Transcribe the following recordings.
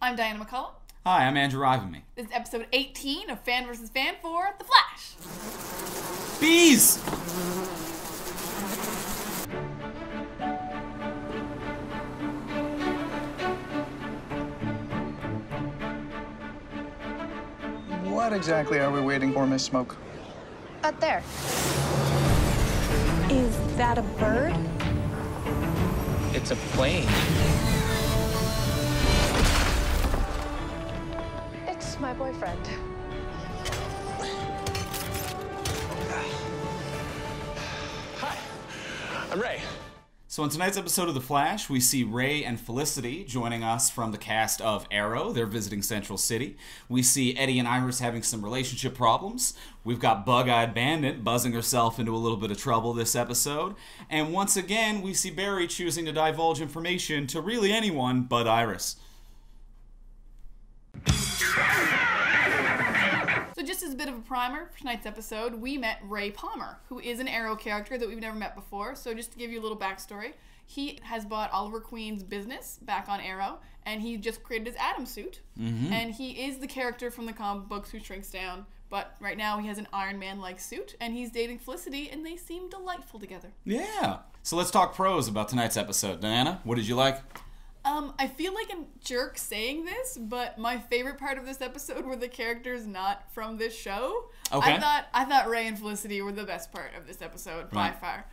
I'm Diana McCullough. Hi, I'm Andrew Rivenme. This is episode 18 of Fan vs. Fan for The Flash. Bees! What exactly are we waiting for, Miss Smoke? Up there. Is that a bird? It's a plane. It's my boyfriend. Hi, I'm Ray. So in tonight's episode of The Flash, we see Ray and Felicity joining us from the cast of Arrow. They're visiting Central City. We see Eddie and Iris having some relationship problems. We've got Bug-Eyed Bandit buzzing herself into a little bit of trouble this episode. And once again, we see Barry choosing to divulge information to really anyone but Iris. So just as a bit of a primer for tonight's episode, we met Ray Palmer, who is an Arrow character that we've never met before. So just to give you a little backstory, he has bought Oliver Queen's business back on Arrow, and he just created his Atom suit. And he is the character from the comic books who shrinks down, but right now he has an Iron Man-like suit, and he's dating Felicity, and they seem delightful together. Yeah. So let's talk pros about tonight's episode. Diana, what did you like? I feel like a jerk saying this, but my favorite part of this episode were the characters not from this show. Okay. I thought Ray and Felicity were the best part of this episode by far.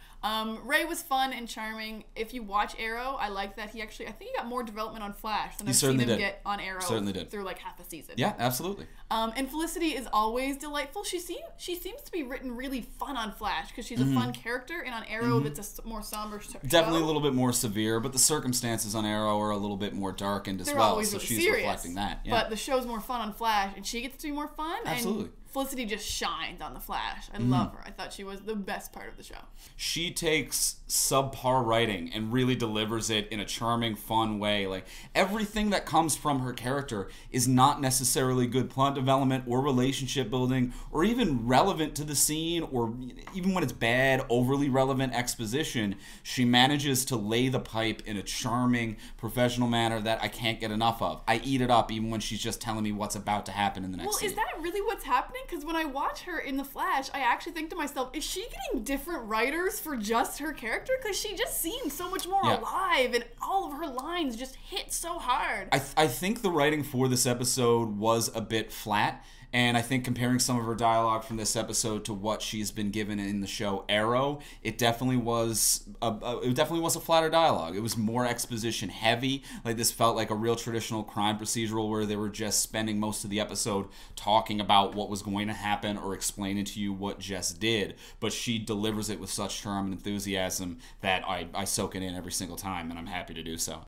Ray was fun and charming. If you watch Arrow, I like that I think he got more development on Flash than I've seen him get on Arrow through like half a season. Yeah, absolutely. And Felicity is always delightful. She seems to be written really fun on Flash because she's a fun character, and on Arrow that's a more somber show. Definitely a little bit more severe, but the circumstances on Arrow are a little bit more darkened as They're well. always So really she's serious, reflecting that. Yeah. But the show's more fun on Flash, and she gets to be more fun. Absolutely. And Felicity just shined on the Flash. I love her. I thought she was the best part of the show. She takes subpar writing and really delivers it in a charming, fun way. Like, everything that comes from her character is not necessarily good plot development or relationship building or even relevant to the scene, or even when it's bad, overly relevant exposition. She manages to lay the pipe in a charming, professional manner that I can't get enough of. I eat it up even when she's just telling me what's about to happen in the next scene. Is that really what's happening? Because when I watch her in The Flash, I actually think to myself, is she getting different writers for just her character? Because she just seems so much more alive, and all of her lines just hit so hard. I think the writing for this episode was a bit flat. And I think comparing some of her dialogue from this episode to what she's been given in the show Arrow, it definitely was a flatter dialogue. It was more exposition heavy. Like, this felt like a real traditional crime procedural where they were just spending most of the episode talking about what was going to happen or explaining to you what Jess did. But she delivers it with such charm and enthusiasm that I soak it in every single time, and I'm happy to do so.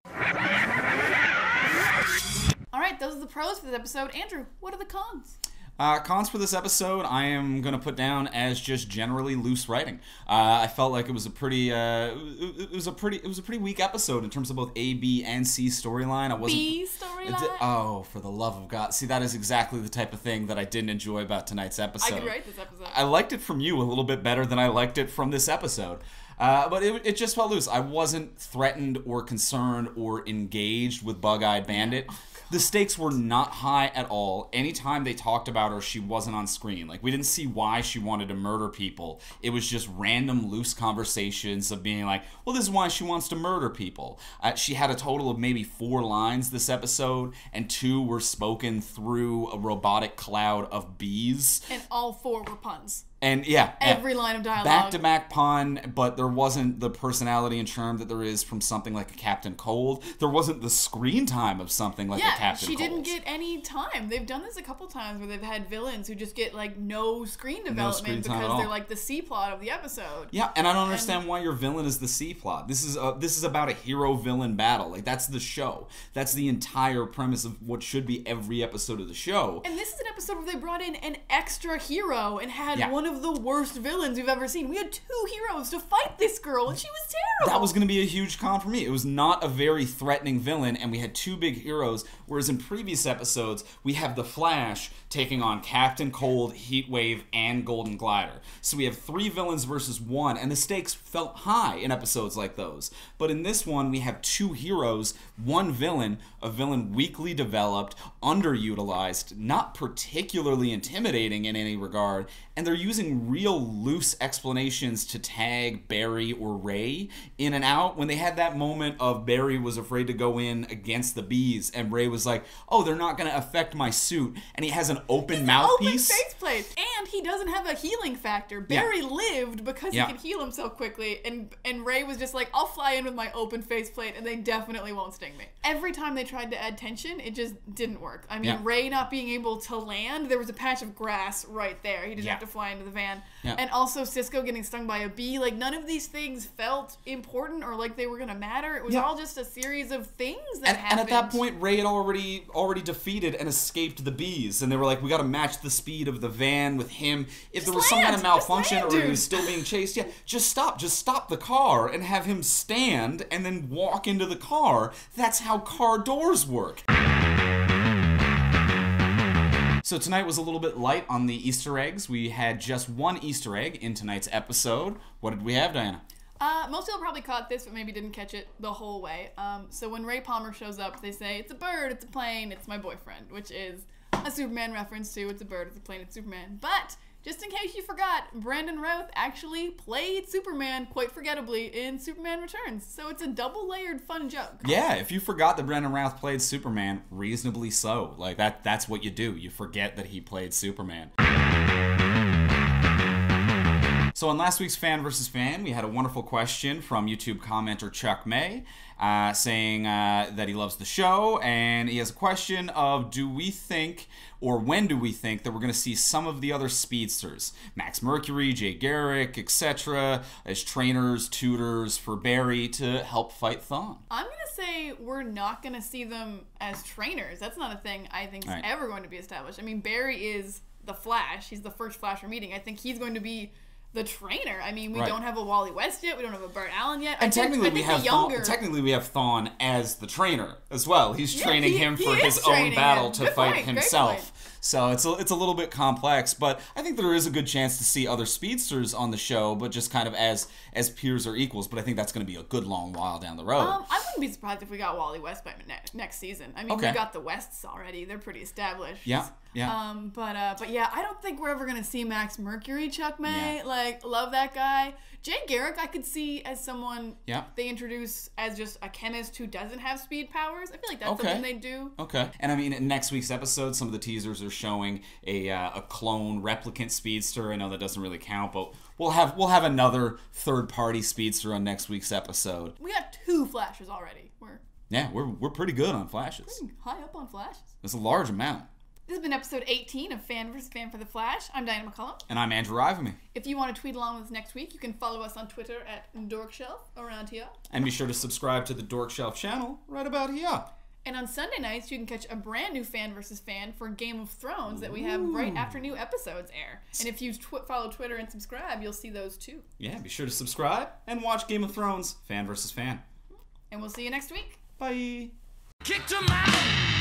All right, those are the pros for this episode. Andrew, what are the cons? Cons for this episode, I am going to put down as just generally loose writing. I felt like it was a pretty weak episode in terms of both A, B, and C storyline. B storyline? Oh, for the love of God. See, that is exactly the type of thing that I didn't enjoy about tonight's episode. I could write this episode. I liked it from you a little bit better than I liked it from this episode. But it just felt loose. I wasn't threatened or concerned or engaged with Bug-Eyed Bandit. The stakes were not high at all. Anytime they talked about her, she wasn't on screen. Like, we didn't see why she wanted to murder people. It was just random, loose conversations of being like, well, this is why she wants to murder people. She had a total of maybe 4 lines this episode, and 2 were spoken through a robotic cloud of bees. And all 4 were puns. And every line of dialogue. Back-to-back pun, but there wasn't the personality and charm that there is from something like a Captain Cold. There wasn't the screen time of something like a Captain Cold. She didn't get any time. They've done this a couple times where they've had villains who just get like no screen development because they're like the C plot of the episode. Yeah, and I don't understand why your villain is the C plot. This is about a hero-villain battle. Like, that's the show. That's the entire premise of what should be every episode of the show. And this is an episode where they brought in an extra hero and had one of the worst villains we've ever seen. We had 2 heroes to fight this girl, and she was terrible. That was going to be a huge con for me. It was not a very threatening villain, and we had two big heroes, whereas in previous episodes, we have the Flash taking on Captain Cold, Heatwave, and Golden Glider. So we have 3 villains versus 1, and the stakes felt high in episodes like those. But in this one, we have 2 heroes, 1 villain, a villain weakly developed, underutilized, not particularly intimidating in any regard, and they're using real loose explanations to tag Barry or Ray in and out. When they had that moment of Barry was afraid to go in against the bees, and Ray was like, oh, they're not going to affect my suit, and he has an open mouthpiece. Open faceplate. And he doesn't have a healing factor. Barry lived because he could heal himself quickly, and Ray was just like, I'll fly in with my open faceplate, and they definitely won't sting me. Every time they tried to add tension, it just didn't work. I mean, Ray not being able to land, there was a patch of grass right there. He didn't have to fly into the van. And also Cisco getting stung by a bee. Like, none of these things felt important or like they were going to matter. It was all just a series of things that happened. And at that point, Ray had already defeated and escaped the bees, and they were like, we got to match the speed of the van with him. If there was some kind of malfunction or he was still being chased, just stop the car and have him stand and then walk into the car. That's how car doors work. So tonight was a little bit light on the Easter eggs. We had just 1 Easter egg in tonight's episode. What did we have, Diana? Most people probably caught this, but maybe didn't catch it the whole way. So when Ray Palmer shows up, they say, it's a bird, it's a plane, it's my boyfriend, which is a Superman reference to it's a bird, it's a plane, it's Superman. But just in case you forgot, Brandon Routh actually played Superman quite forgettably in Superman Returns. So it's a double-layered fun joke. Yeah, if you forgot that Brandon Routh played Superman, reasonably so. Like, that's what you do. You forget that he played Superman. So on last week's Fan vs. Fan, we had a wonderful question from YouTube commenter Chuck May saying that he loves the show, and he has a question of, do we think, or when do we think, that we're going to see some of the other speedsters, Max Mercury, Jay Garrick, etc., as trainers, tutors for Barry to help fight Thawne? I'm going to say we're not going to see them as trainers. That's not a thing I think is ever going to be established. I mean, Barry is the Flash. He's the first Flash we're meeting. I think he's going to be the trainer. I mean, we don't have a Wally West yet. We don't have a Burt Allen yet. And technically we have Thawne as the trainer as well. He's training him for his own battle to fight himself. So it's a little bit complex, but I think there is a good chance to see other speedsters on the show, but just kind of as peers or equals. But I think that's going to be a good long while down the road. I wouldn't be surprised if we got Wally West by next season. I mean, we got the Wests already. They're pretty established. Yeah. But yeah, I don't think we're ever gonna see Max Mercury, Chuck May. Like, love that guy. Jay Garrick, I could see as someone they introduce as just a chemist who doesn't have speed powers. I feel like that's something they do. Okay. And I mean, in next week's episode, some of the teasers are showing a clone replicant speedster. I know that doesn't really count, but we'll have another third-party speedster on next week's episode. We got 2 Flashes already. We're pretty good on Flashes. Pretty high up on Flashes. It's a large amount. This has been episode 18 of Fan vs. Fan for the Flash. I'm Diana McCullum. And I'm Andrew Ivamy. If you want to tweet along with us next week, you can follow us on Twitter at DorkShelf around here. And be sure to subscribe to the DorkShelf channel right about here. And on Sunday nights, you can catch a brand new Fan vs. Fan for Game of Thrones that we have right after new episodes air. And if you follow Twitter and subscribe, you'll see those too. Yeah, be sure to subscribe and watch Game of Thrones Fan vs. Fan. And we'll see you next week. Bye. Kicked him out.